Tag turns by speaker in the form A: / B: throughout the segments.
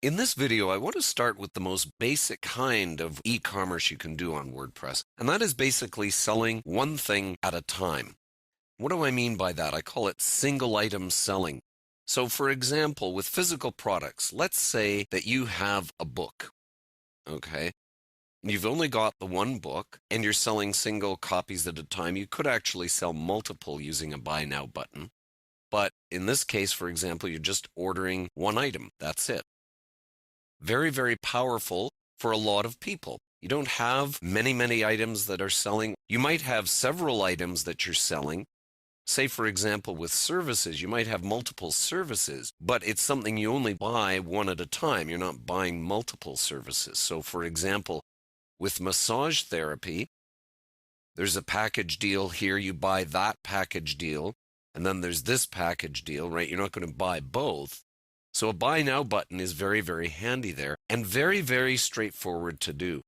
A: In this video, I want to start with the most basic kind of e-commerce you can do on WordPress, and that is basically selling one thing at a time. What do I mean by that? I call it single item selling. So for example, with physical products, let's say that you have a book, okay? You've only got the one book and you're selling single copies at a time. You could actually sell multiple using a buy now button. But in this case, for example, you're just ordering one item. That's it. Very, very powerful for a lot of people. You don't have many items that are selling. You might have several items that you're selling. Say, for example, with services, you might have multiple services, but it's something you only buy one at a time. You're not buying multiple services. So, for example, with massage therapy, there's a package deal here. You buy that package deal, and then there's this package deal, right? You're not going to buy both. So a buy now button is very, very handy there and very, very straightforward to do.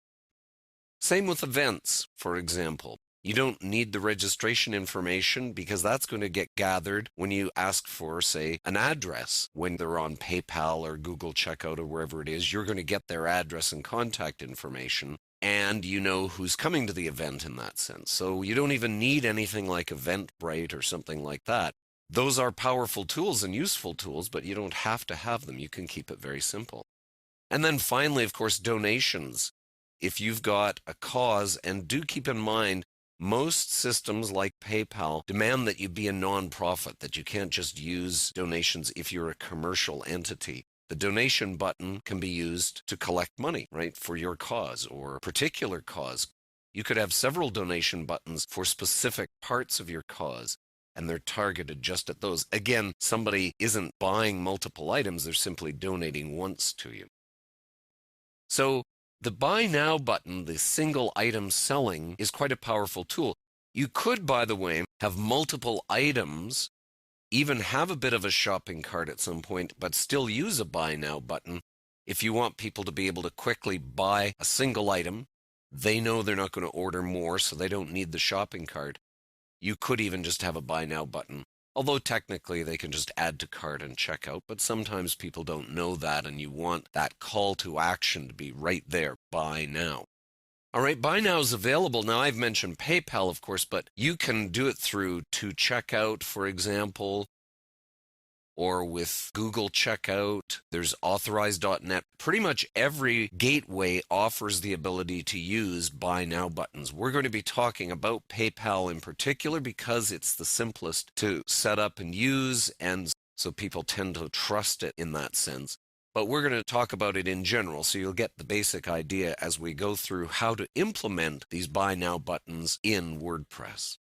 A: Same with events, for example. You don't need the registration information because that's going to get gathered when you ask for, say, an address. When they're on PayPal or Google Checkout or wherever it is, you're going to get their address and contact information, and you know who's coming to the event in that sense. So you don't even need anything like Eventbrite or something like that. Those are powerful tools and useful tools, but you don't have to have them. You can keep it very simple. And then finally, of course, donations. If you've got a cause, and do keep in mind, most systems like PayPal demand that you be a nonprofit, that you can't just use donations if you're a commercial entity. The donation button can be used to collect money, right, for your cause or a particular cause. You could have several donation buttons for specific parts of your cause, and they're targeted just at those. Again, somebody isn't buying multiple items, they're simply donating once to you. So the Buy Now button, the single item selling, is quite a powerful tool. You could, by the way, have multiple items, even have a bit of a shopping cart at some point, but still use a Buy Now button if you want people to be able to quickly buy a single item. They know they're not going to order more, so they don't need the shopping cart. You could even just have a Buy Now button, although technically they can just add to cart and checkout, but sometimes people don't know that, and you want that call to action to be right there, Buy Now. All right, Buy Now is available. Now, I've mentioned PayPal, of course, but you can do it through To Checkout, for example, or with Google Checkout. There's Authorize.net. Pretty much every gateway offers the ability to use Buy Now buttons. We're going to be talking about PayPal in particular because it's the simplest to set up and use, and so people tend to trust it in that sense. But we're going to talk about it in general, so you'll get the basic idea as we go through how to implement these Buy Now buttons in WordPress.